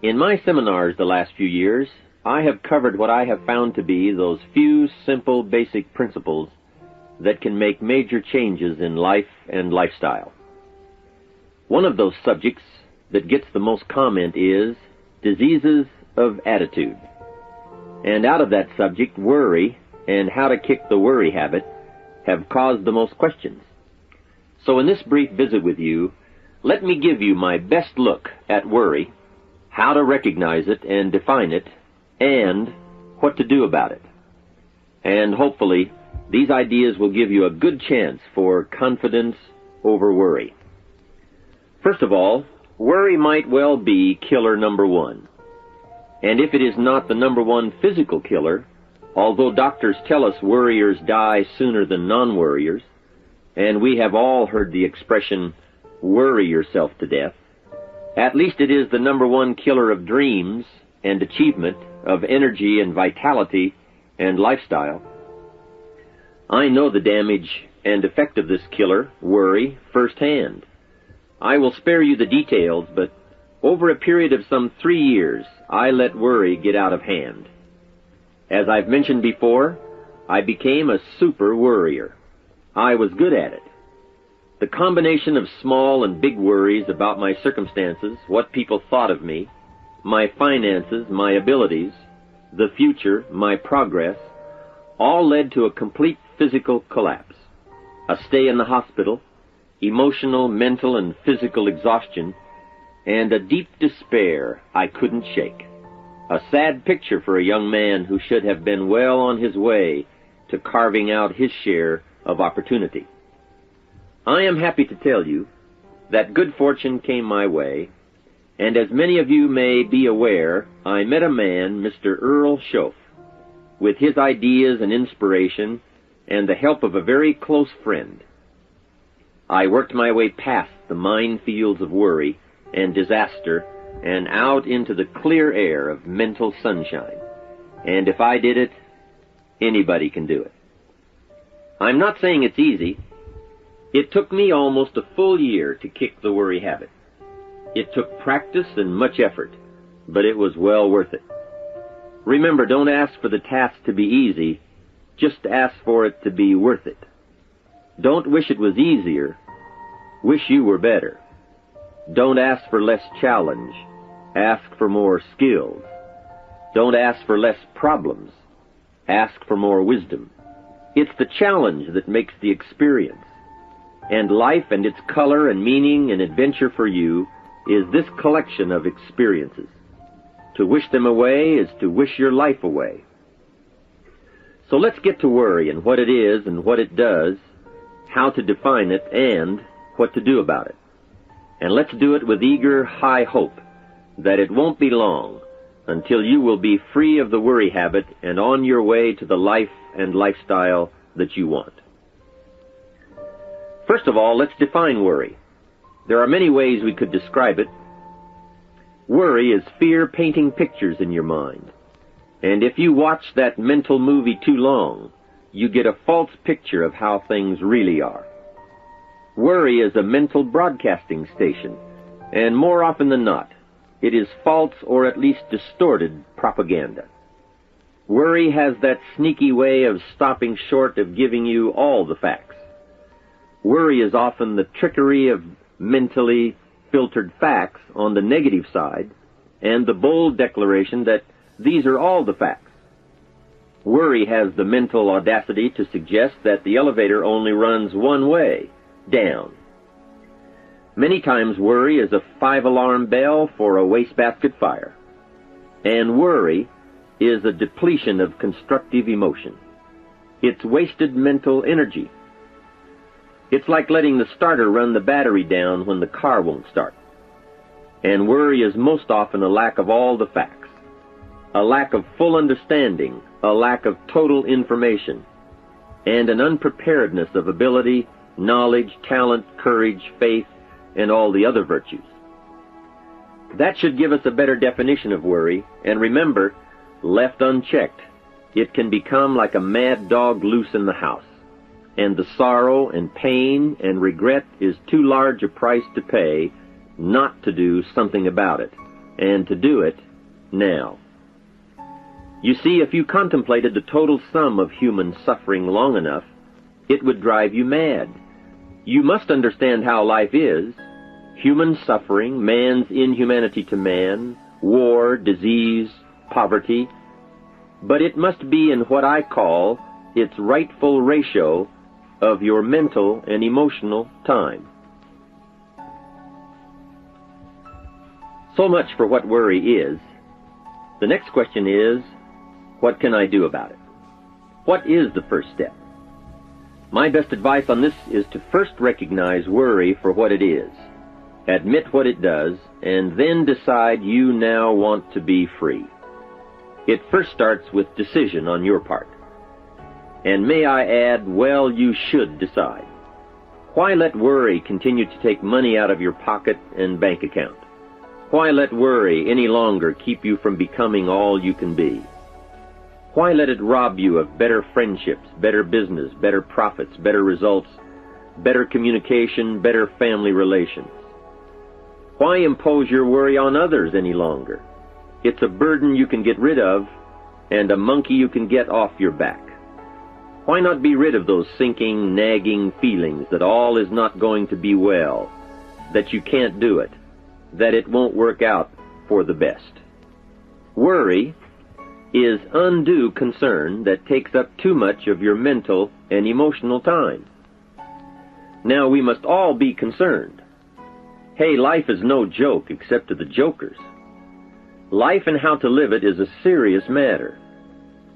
In my seminars the last few years, I have covered what I have found to be those few simple basic principles that can make major changes in life and lifestyle. One of those subjects that gets the most comment is diseases of attitude. And out of that subject, worry and how to kick the worry habit have caused the most questions. So in this brief visit with you, let me give you my best look at worry, how to recognize it and define it, and what to do about it. And hopefully, these ideas will give you a good chance for confidence over worry. First of all, worry might well be killer number one. And if it is not the number one physical killer, although doctors tell us worriers die sooner than non-worriers, and we have all heard the expression, worry yourself to death, at least it is the number one killer of dreams and achievement, of energy and vitality and lifestyle. I know the damage and effect of this killer, worry, firsthand. I will spare you the details, but over a period of some 3 years, I let worry get out of hand. As I've mentioned before, I became a super worrier. I was good at it. The combination of small and big worries about my circumstances, what people thought of me, my finances, my abilities, the future, my progress, all led to a complete physical collapse, a stay in the hospital, emotional, mental, and physical exhaustion, and a deep despair I couldn't shake. A sad picture for a young man who should have been well on his way to carving out his share of opportunity. I am happy to tell you that good fortune came my way, and as many of you may be aware, I met a man, Mr. Earl Schoaf, with his ideas and inspiration and the help of a very close friend. I worked my way past the minefields of worry and disaster and out into the clear air of mental sunshine. And if I did it, anybody can do it. I'm not saying it's easy. It took me almost a full year to kick the worry habit. It took practice and much effort, but it was well worth it. Remember, don't ask for the task to be easy, just ask for it to be worth it. Don't wish it was easier, wish you were better. Don't ask for less challenge, ask for more skills. Don't ask for less problems, ask for more wisdom. It's the challenge that makes the experience. And life and its color and meaning and adventure for you is this collection of experiences. To wish them away is to wish your life away. So let's get to worry and what it is and what it does, how to define it, and what to do about it. And let's do it with eager, high hope that it won't be long until you will be free of the worry habit and on your way to the life and lifestyle that you want. First of all, let's define worry. There are many ways we could describe it. Worry is fear painting pictures in your mind. And if you watch that mental movie too long, you get a false picture of how things really are. Worry is a mental broadcasting station, and more often than not, it is false or at least distorted propaganda. Worry has that sneaky way of stopping short of giving you all the facts. Worry is often the trickery of mentally filtered facts on the negative side and the bold declaration that these are all the facts. Worry has the mental audacity to suggest that the elevator only runs one way, down. Many times worry is a 5-alarm bell for a wastebasket fire. And worry is a depletion of constructive emotion. It's wasted mental energy. It's like letting the starter run the battery down when the car won't start. And worry is most often a lack of all the facts, a lack of full understanding, a lack of total information, and an unpreparedness of ability, knowledge, talent, courage, faith, and all the other virtues. That should give us a better definition of worry, and remember, left unchecked, it can become like a mad dog loose in the house, and the sorrow and pain and regret is too large a price to pay not to do something about it, and to do it now. You see, if you contemplated the total sum of human suffering long enough, it would drive you mad. You must understand how life is. Human suffering, man's inhumanity to man, war, disease, poverty. But it must be in what I call its rightful ratio of your mental and emotional time. So much for what worry is. The next question is, what can I do about it? What is the first step? My best advice on this is to first recognize worry for what it is, admit what it does, and then decide you now want to be free. It first starts with decision on your part. And may I add, well, you should decide. Why let worry continue to take money out of your pocket and bank account? Why let worry any longer keep you from becoming all you can be? Why let it rob you of better friendships, better business, better profits, better results, better communication, better family relations? Why impose your worry on others any longer? It's a burden you can get rid of and a monkey you can get off your back. Why not be rid of those sinking, nagging feelings that all is not going to be well, that you can't do it, that it won't work out for the best? Worry is undue concern that takes up too much of your mental and emotional time. Now, we must all be concerned. Hey, life is no joke except to the jokers. Life and how to live it is a serious matter.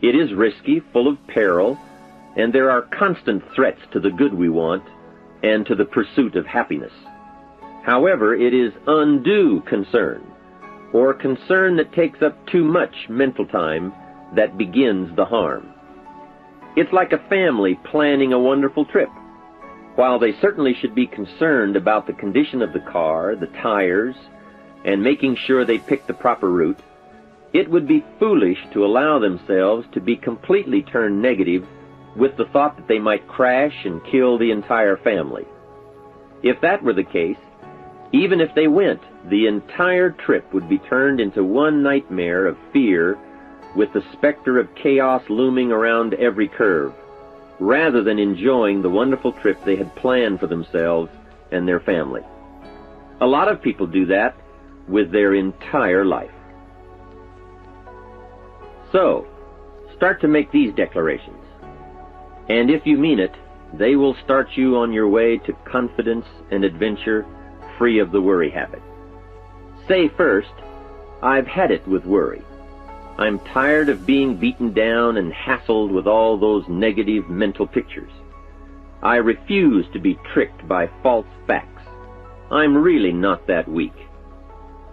It is risky, full of peril, and there are constant threats to the good we want and to the pursuit of happiness. However, it is undue concern, or concern that takes up too much mental time, that begins the harm. It's like a family planning a wonderful trip. While they certainly should be concerned about the condition of the car, the tires, and making sure they pick the proper route, it would be foolish to allow themselves to be completely turned negative with the thought that they might crash and kill the entire family. If that were the case, even if they went, the entire trip would be turned into one nightmare of fear with the specter of chaos looming around every curve, rather than enjoying the wonderful trip they had planned for themselves and their family. A lot of people do that with their entire life. So, start to make these declarations. And if you mean it, they will start you on your way to confidence and adventure, free of the worry habit. Say first, I've had it with worry. I'm tired of being beaten down and hassled with all those negative mental pictures. I refuse to be tricked by false facts. I'm really not that weak.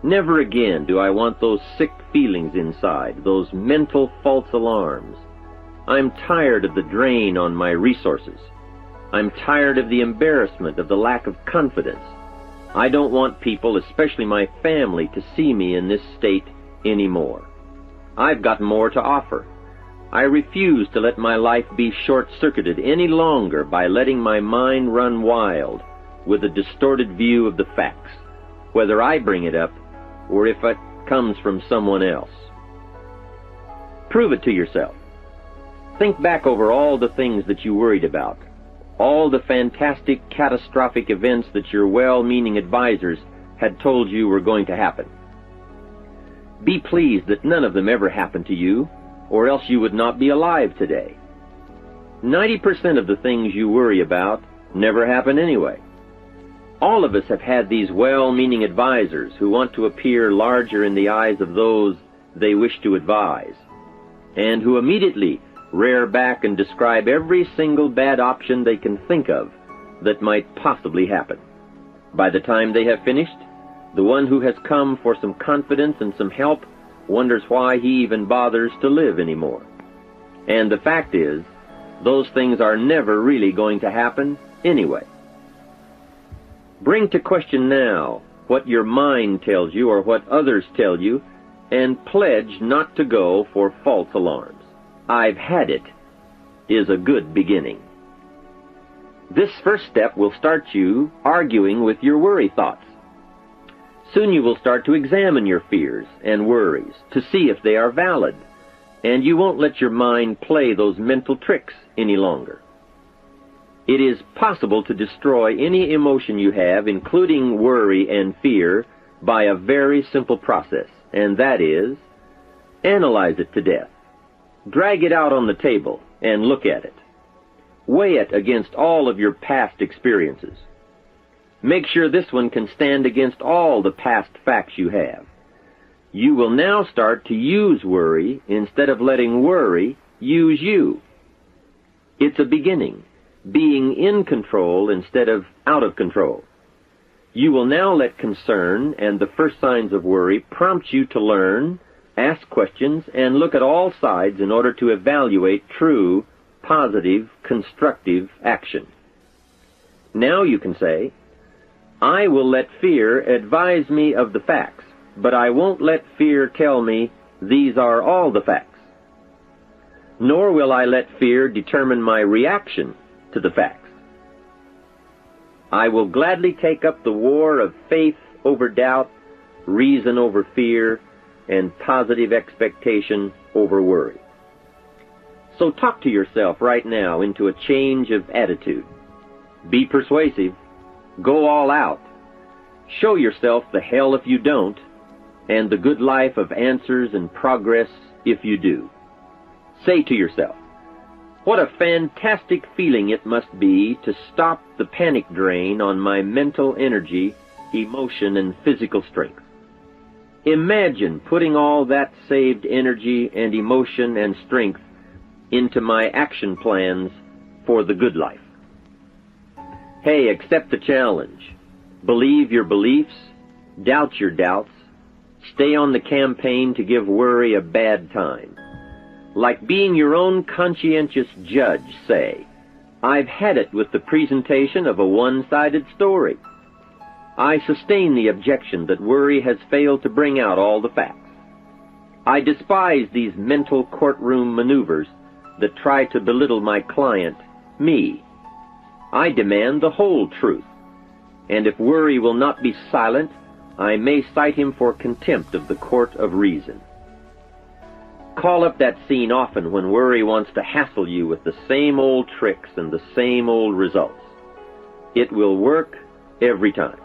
Never again do I want those sick feelings inside, those mental false alarms. I'm tired of the drain on my resources. I'm tired of the embarrassment of the lack of confidence. I don't want people, especially my family, to see me in this state anymore. I've got more to offer. I refuse to let my life be short-circuited any longer by letting my mind run wild with a distorted view of the facts, whether I bring it up or if it comes from someone else. Prove it to yourself. Think back over all the things that you worried about, all the fantastic, catastrophic events that your well-meaning advisors had told you were going to happen. Be pleased that none of them ever happened to you, or else you would not be alive today. 90% of the things you worry about never happen anyway. All of us have had these well-meaning advisors who want to appear larger in the eyes of those they wish to advise, and who immediately rear back and describe every single bad option they can think of that might possibly happen. By the time they have finished, the one who has come for some confidence and some help wonders why he even bothers to live anymore. And the fact is, those things are never really going to happen anyway. Bring to question now what your mind tells you or what others tell you, and pledge not to go for false alarms. I've had it is a good beginning. This first step will start you arguing with your worry thoughts. Soon you will start to examine your fears and worries to see if they are valid, and you won't let your mind play those mental tricks any longer. It is possible to destroy any emotion you have, including worry and fear, by a very simple process, and that is, analyze it to death. Drag it out on the table and look at it. Weigh it against all of your past experiences. Make sure this one can stand against all the past facts you have. You will now start to use worry instead of letting worry use you. It's a beginning, being in control instead of out of control. You will now let concern and the first signs of worry prompt you to learn, ask questions, and look at all sides in order to evaluate true, positive, constructive action. Now you can say, I will let fear advise me of the facts, but I won't let fear tell me these are all the facts. Nor will I let fear determine my reaction to the facts. I will gladly take up the war of faith over doubt, reason over fear, and positive expectation over worry. So talk to yourself right now into a change of attitude. Be persuasive. Go all out. Show yourself the hell if you don't, and the good life of answers and progress if you do. Say to yourself, what a fantastic feeling it must be to stop the panic drain on my mental energy, emotion, and physical strength. Imagine putting all that saved energy and emotion and strength into my action plans for the good life. Hey, accept the challenge. Believe your beliefs, doubt your doubts, stay on the campaign to give worry a bad time. Like being your own conscientious judge, say, I've had it with the presentation of a one-sided story. I sustain the objection that worry has failed to bring out all the facts. I despise these mental courtroom maneuvers that try to belittle my client, me. I demand the whole truth, and if worry will not be silent, I may cite him for contempt of the court of reason. Call up that scene often when worry wants to hassle you with the same old tricks and the same old results. It will work every time.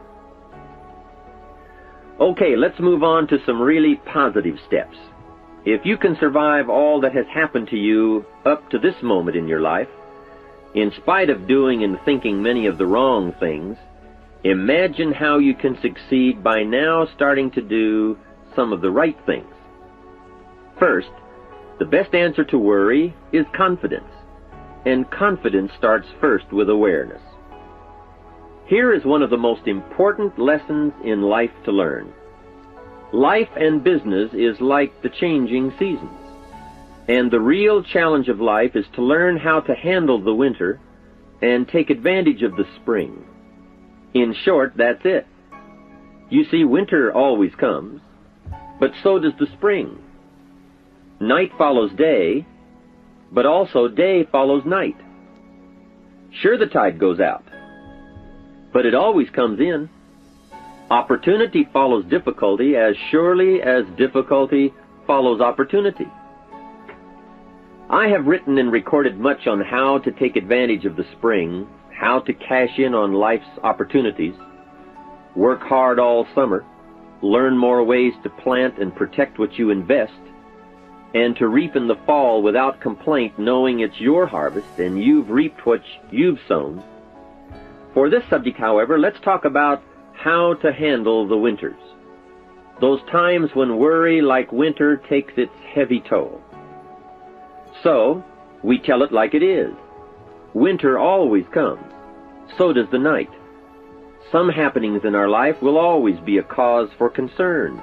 Okay, let's move on to some really positive steps. If you can survive all that has happened to you up to this moment in your life, in spite of doing and thinking many of the wrong things, imagine how you can succeed by now starting to do some of the right things. First, the best answer to worry is confidence, and confidence starts first with awareness. Here is one of the most important lessons in life to learn. Life and business is like the changing seasons, and the real challenge of life is to learn how to handle the winter and take advantage of the spring. In short, that's it. You see, winter always comes, but so does the spring. Night follows day, but also day follows night. Sure, the tide goes out, but it always comes in. Opportunity follows difficulty as surely as difficulty follows opportunity. I have written and recorded much on how to take advantage of the spring, how to cash in on life's opportunities, work hard all summer, learn more ways to plant and protect what you invest, and to reap in the fall without complaint, knowing it's your harvest and you've reaped what you've sown. For this subject, however, let's talk about how to handle the winters, those times when worry, like winter, takes its heavy toll. So, we tell it like it is. Winter always comes. So does the night. Some happenings in our life will always be a cause for concern,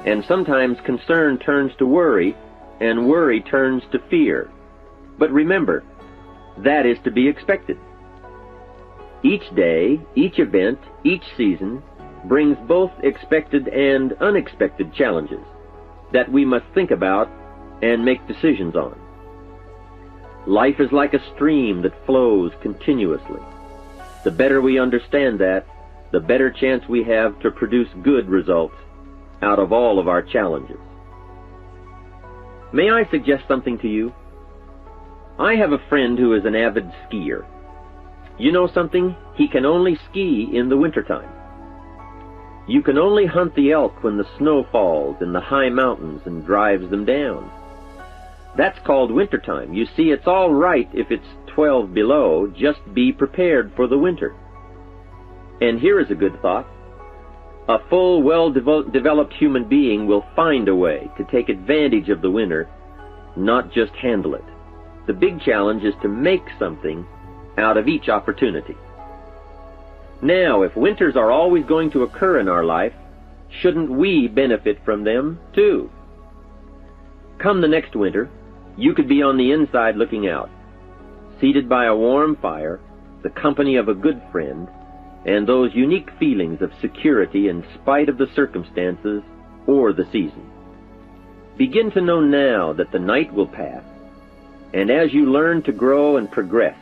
and sometimes concern turns to worry, and worry turns to fear. But remember, that is to be expected. Each day, each event, each season brings both expected and unexpected challenges that we must think about and make decisions on. Life is like a stream that flows continuously. The better we understand that, the better chance we have to produce good results out of all of our challenges. May I suggest something to you? I have a friend who is an avid skier. You know something? He can only ski in the wintertime. You can only hunt the elk when the snow falls in the high mountains and drives them down. That's called wintertime. You see, it's all right if it's 12 below. Just be prepared for the winter. And here is a good thought. A full, well-developed human being will find a way to take advantage of the winter, not just handle it. The big challenge is to make something out of each opportunity. Now, if winters are always going to occur in our life, shouldn't we benefit from them too? Come the next winter, you could be on the inside looking out, seated by a warm fire, the company of a good friend, and those unique feelings of security in spite of the circumstances or the season. Begin to know now that the night will pass, and as you learn to grow and progress,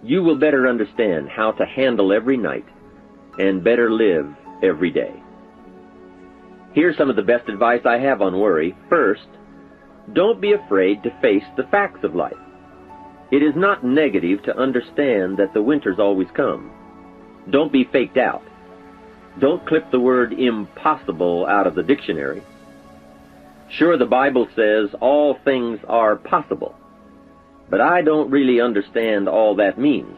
you will better understand how to handle every night and better live every day. Here's some of the best advice I have on worry. First, don't be afraid to face the facts of life. It is not negative to understand that the winters always come. Don't be faked out. Don't clip the word impossible out of the dictionary. Sure, the Bible says all things are possible, but I don't really understand all that means.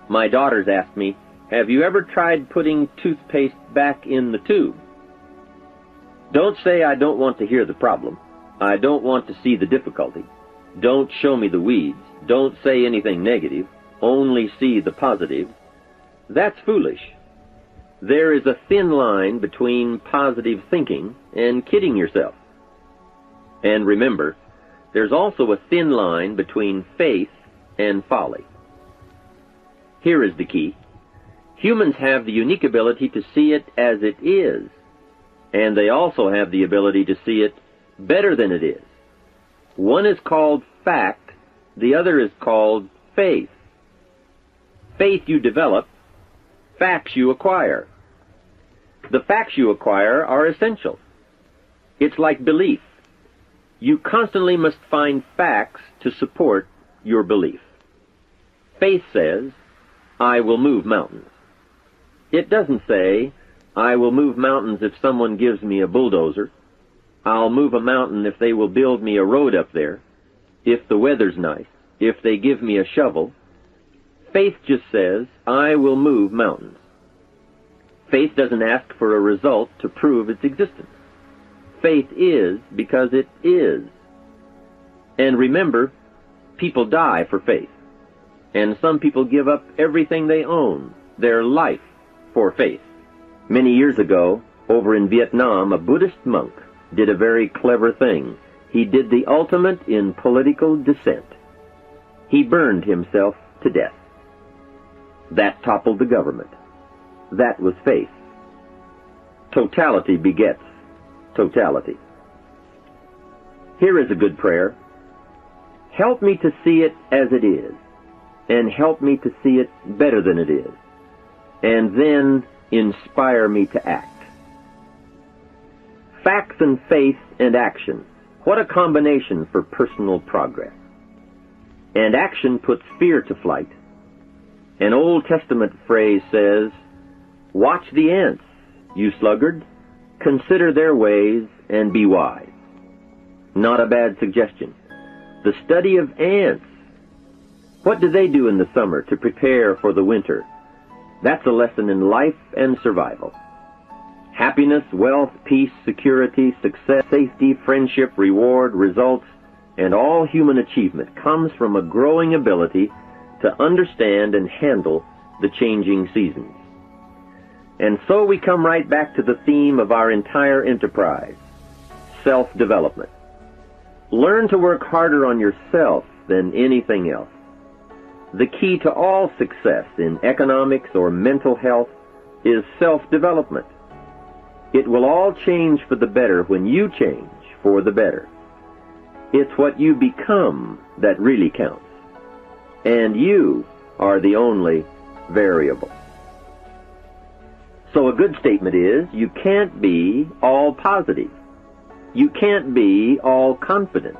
My daughters asked me, "Have you ever tried putting toothpaste back in the tube?" Don't say I don't want to hear the problem. I don't want to see the difficulty. Don't show me the weeds. Don't say anything negative. Only see the positive. That's foolish. There is a thin line between positive thinking and kidding yourself. And remember, there's also a thin line between faith and folly. Here is the key. Humans have the unique ability to see it as it is, and they also have the ability to see it better than it is. One is called fact, the other is called faith. Faith you develop, facts you acquire. The facts you acquire are essential. It's like belief. You constantly must find facts to support your belief. Faith says, I will move mountains. It doesn't say, I will move mountains if someone gives me a bulldozer. I'll move a mountain if they will build me a road up there, if the weather's nice, if they give me a shovel. Faith just says, I will move mountains. Faith doesn't ask for a result to prove its existence. Faith is because it is. And remember, people die for faith. And some people give up everything they own, their life, for faith. Many years ago, over in Vietnam, a Buddhist monk did a very clever thing. He did the ultimate in political dissent. He burned himself to death. That toppled the government. That was faith. Totality begets totality. Here is a good prayer. Help me to see it as it is, and help me to see it better than it is, and then inspire me to act. Facts and faith and action. What a combination for personal progress. And action puts fear to flight. An Old Testament phrase says, watch the ants, you sluggard. Consider their ways and be wise. Not a bad suggestion. The study of ants. What do they do in the summer to prepare for the winter? That's a lesson in life and survival. Happiness, wealth, peace, security, success, safety, friendship, reward, results, and all human achievement comes from a growing ability to understand and handle the changing seasons. And so we come right back to the theme of our entire enterprise, self-development. Learn to work harder on yourself than anything else. The key to all success in economics or mental health is self-development. It will all change for the better when you change for the better. It's what you become that really counts. And you are the only variable. So a good statement is, you can't be all positive. You can't be all confident.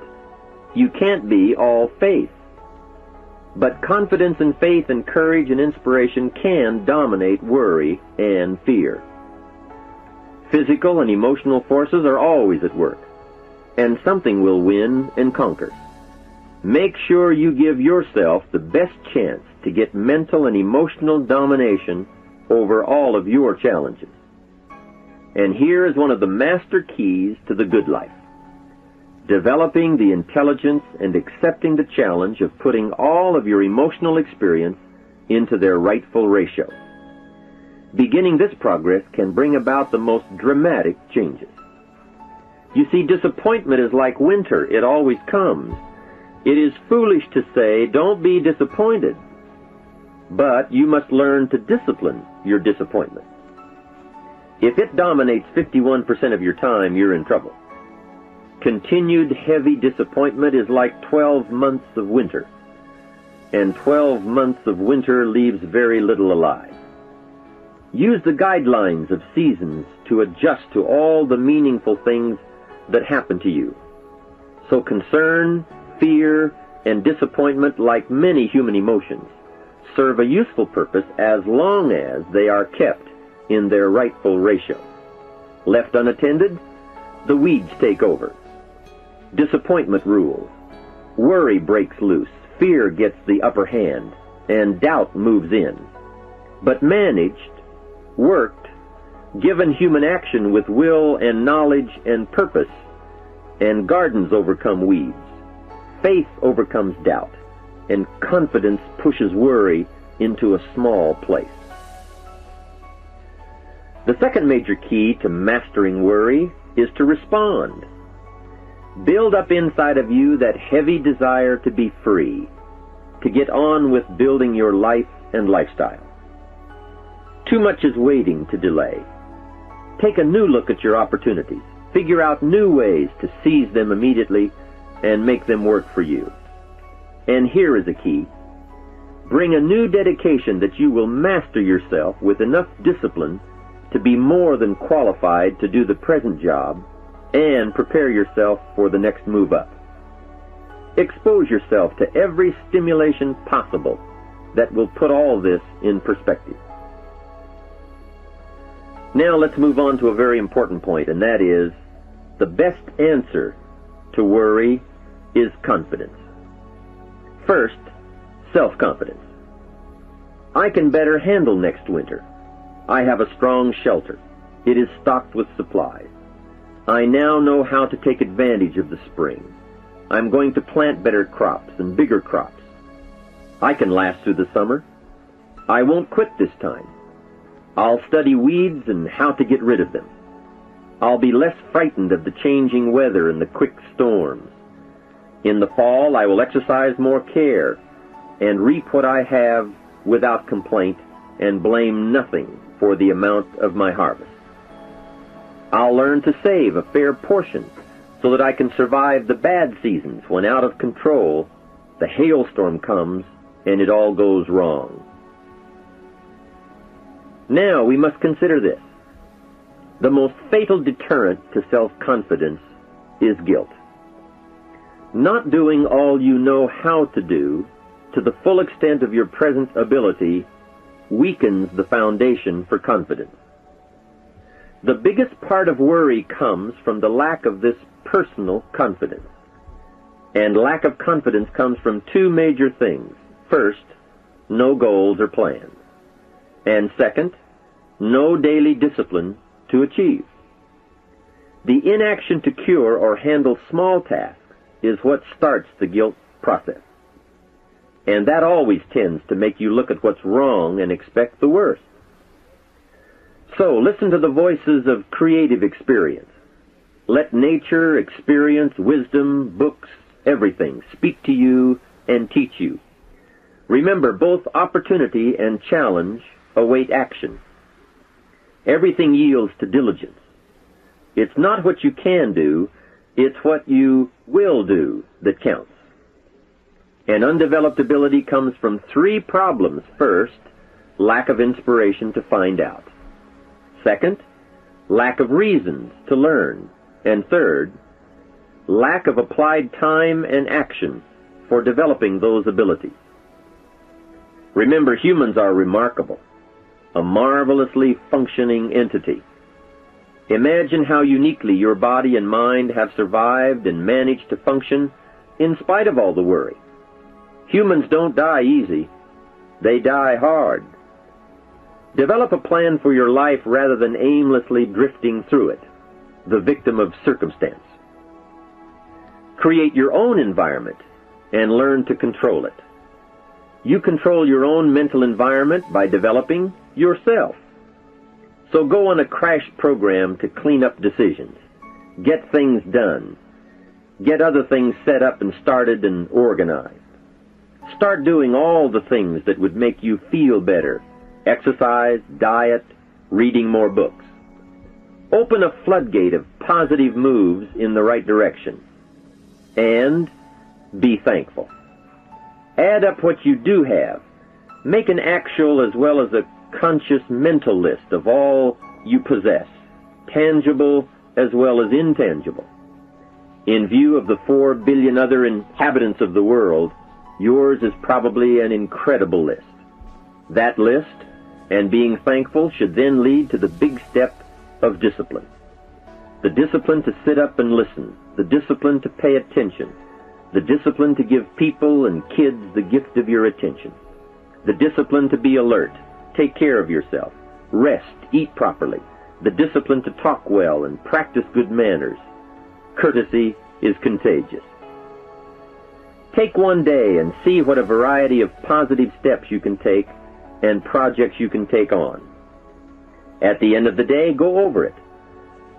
You can't be all faith. But confidence and faith and courage and inspiration can dominate worry and fear. Physical and emotional forces are always at work, and something will win and conquer. Make sure you give yourself the best chance to get mental and emotional domination over all of your challenges. And here is one of the master keys to the good life: developing the intelligence and accepting the challenge of putting all of your emotional experience into their rightful ratio. Beginning this progress can bring about the most dramatic changes. You see, disappointment is like winter. It always comes. It is foolish to say, don't be disappointed. But you must learn to discipline your disappointment. If it dominates 51% of your time, you're in trouble. Continued heavy disappointment is like 12 months of winter, and 12 months of winter leaves very little alive. Use the guidelines of seasons to adjust to all the meaningful things that happen to you. So concern, fear, and disappointment, like many human emotions, serve a useful purpose as long as they are kept in their rightful ratio. Left unattended, the weeds take over. Disappointment rules. Worry breaks loose. Fear gets the upper hand, and doubt moves in. But managed, worked, given human action with will and knowledge and purpose, and gardens overcome weeds. Faith overcomes doubt, and confidence pushes worry into a small place. The second major key to mastering worry is to respond. Build up inside of you that heavy desire to be free, to get on with building your life and lifestyle. Too much is waiting to delay. Take a new look at your opportunities. Figure out new ways to seize them immediately and make them work for you. And here is a key. Bring a new dedication that you will master yourself with enough discipline to be more than qualified to do the present job and prepare yourself for the next move up. Expose yourself to every stimulation possible that will put all this in perspective. Now let's move on to a very important point, and that is, the best answer to worry is confidence. First, self-confidence. I can better handle next winter. I have a strong shelter. It is stocked with supplies. I now know how to take advantage of the spring. I'm going to plant better crops and bigger crops. I can last through the summer. I won't quit this time. I'll study weeds and how to get rid of them. I'll be less frightened of the changing weather and the quick storms. In the fall, I will exercise more care and reap what I have without complaint and blame nothing for the amount of my harvest. I'll learn to save a fair portion so that I can survive the bad seasons when, out of control, the hailstorm comes and it all goes wrong. Now we must consider this. The most fatal deterrent to self-confidence is guilt. Not doing all you know how to do to the full extent of your present ability weakens the foundation for confidence. The biggest part of worry comes from the lack of this personal confidence. And lack of confidence comes from two major things. First, no goals or plans. And second, no daily discipline to achieve. The inaction to cure or handle small tasks is what starts the guilt process. And that always tends to make you look at what's wrong and expect the worst. So listen to the voices of creative experience. Let nature, experience, wisdom, books, everything speak to you and teach you. Remember, both opportunity and challenge await action. Everything yields to diligence. It's not what you can do, it's what you will do that counts. And undeveloped ability comes from three problems. First, lack of inspiration to find out. Second, lack of reasons to learn. And third, lack of applied time and action for developing those abilities. Remember, humans are remarkable, a marvelously functioning entity. Imagine how uniquely your body and mind have survived and managed to function in spite of all the worry. Humans don't die easy. They die hard. Develop a plan for your life rather than aimlessly drifting through it, the victim of circumstance. Create your own environment and learn to control it. You control your own mental environment by developing yourself. So go on a crash program to clean up decisions, get things done, get other things set up and started and organized. Start doing all the things that would make you feel better: exercise, diet, reading more books. Open a floodgate of positive moves in the right direction. And be thankful. Add up what you do have. Make an actual as well as a conscious mental list of all you possess, tangible as well as intangible. In view of the 4 billion other inhabitants of the world, yours is probably an incredible list. That list, and being thankful, should then lead to the big step of discipline. The discipline to sit up and listen, the discipline to pay attention, the discipline to give people and kids the gift of your attention, the discipline to be alert, take care of yourself, rest, eat properly, the discipline to talk well and practice good manners. Courtesy is contagious. Take one day and see what a variety of positive steps you can take and projects you can take on. At the end of the day, go over it.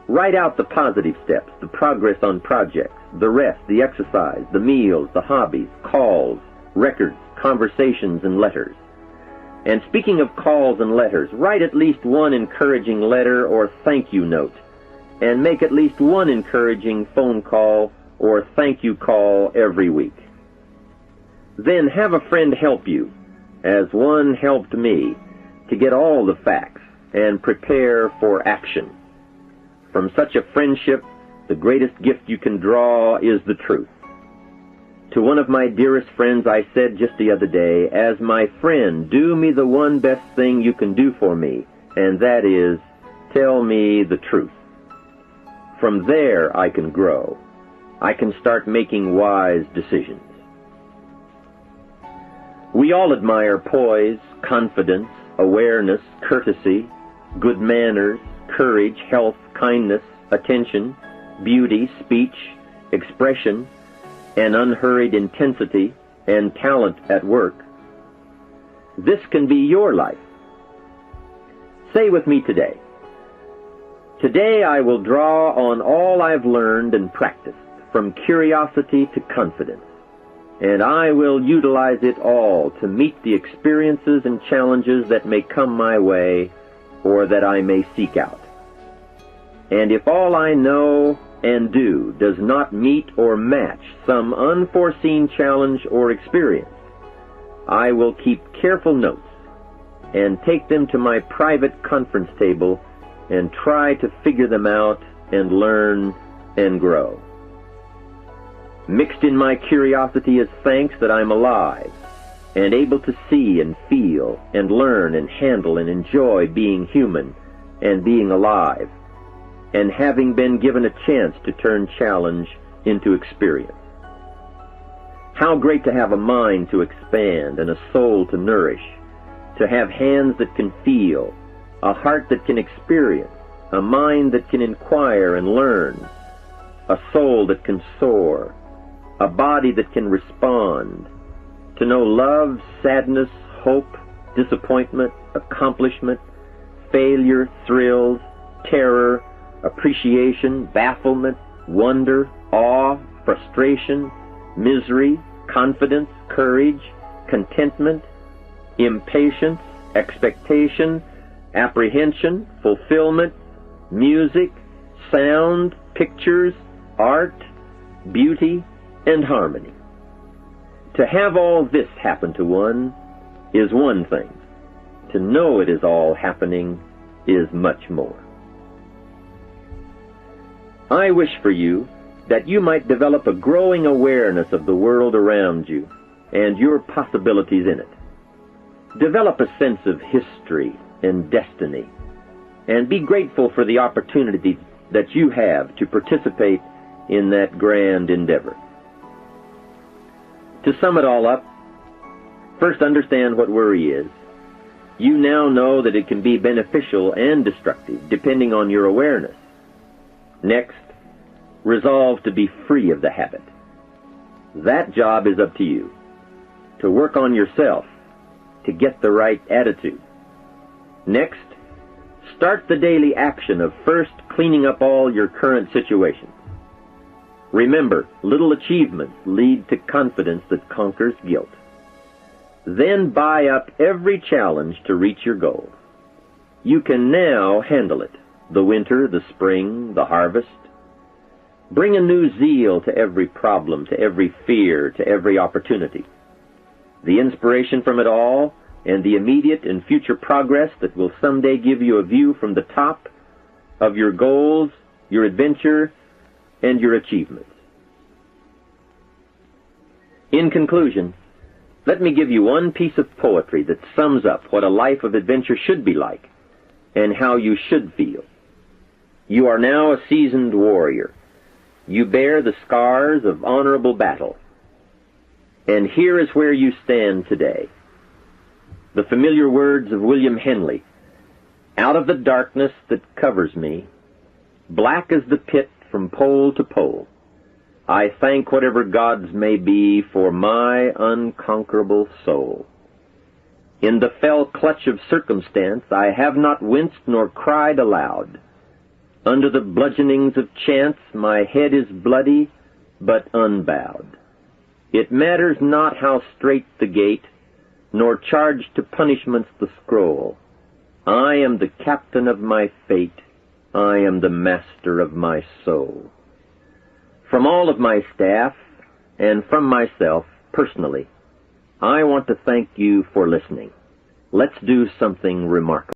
Write out the positive steps, the progress on projects, the rest, the exercise, the meals, the hobbies, calls, records, conversations, and letters. And speaking of calls and letters, write at least one encouraging letter or thank you note, and make at least one encouraging phone call or thank you call every week. Then have a friend help you, as one helped me, to get all the facts and prepare for action. From such a friendship, the greatest gift you can draw is the truth. To one of my dearest friends I said just the other day, as my friend, do me the one best thing you can do for me, and that is, tell me the truth. From there I can grow. I can start making wise decisions. We all admire poise, confidence, awareness, courtesy, good manners, courage, health, kindness, attention, beauty, speech, expression, and unhurried intensity, and talent at work. This can be your life. Say with me today, today I will draw on all I've learned and practiced, from curiosity to confidence, and I will utilize it all to meet the experiences and challenges that may come my way or that I may seek out. And if all I know and do does not meet or match some unforeseen challenge or experience, I will keep careful notes and take them to my private conference table and try to figure them out and learn and grow. Mixed in my curiosity is thanks that I'm alive and able to see and feel and learn and handle and enjoy being human and being alive, and having been given a chance to turn challenge into experience. How great to have a mind to expand and a soul to nourish, to have hands that can feel, a heart that can experience, a mind that can inquire and learn, a soul that can soar, a body that can respond, to know love, sadness, hope, disappointment, accomplishment, failure, thrills, terror, appreciation, bafflement, wonder, awe, frustration, misery, confidence, courage, contentment, impatience, expectation, apprehension, fulfillment, music, sound, pictures, art, beauty, and harmony. To have all this happen to one is one thing. To know it is all happening is much more. I wish for you that you might develop a growing awareness of the world around you and your possibilities in it. Develop a sense of history and destiny, and be grateful for the opportunity that you have to participate in that grand endeavor. To sum it all up, first understand what worry is. You now know that it can be beneficial and destructive, depending on your awareness. Next, resolve to be free of the habit. That job is up to you, to work on yourself, to get the right attitude. Next, start the daily action of first cleaning up all your current situations. Remember, little achievements lead to confidence that conquers guilt. Then buy up every challenge to reach your goal. You can now handle it, the winter, the spring, the harvest. Bring a new zeal to every problem, to every fear, to every opportunity. The inspiration from it all, and the immediate and future progress that will someday give you a view from the top of your goals, your adventure, and your achievements. In conclusion, let me give you one piece of poetry that sums up what a life of adventure should be like, and how you should feel. You are now a seasoned warrior. You bear the scars of honorable battle. And here is where you stand today. The familiar words of William Henley: "Out of the darkness that covers me, black as the pit from pole to pole, I thank whatever gods may be for my unconquerable soul. In the fell clutch of circumstance I have not winced nor cried aloud. Under the bludgeonings of chance my head is bloody but unbowed. It matters not how strait the gate, nor charged to punishments the scroll. I am the captain of my fate, I am the master of my soul." From all of my staff, and from myself personally, I want to thank you for listening. Let's do something remarkable.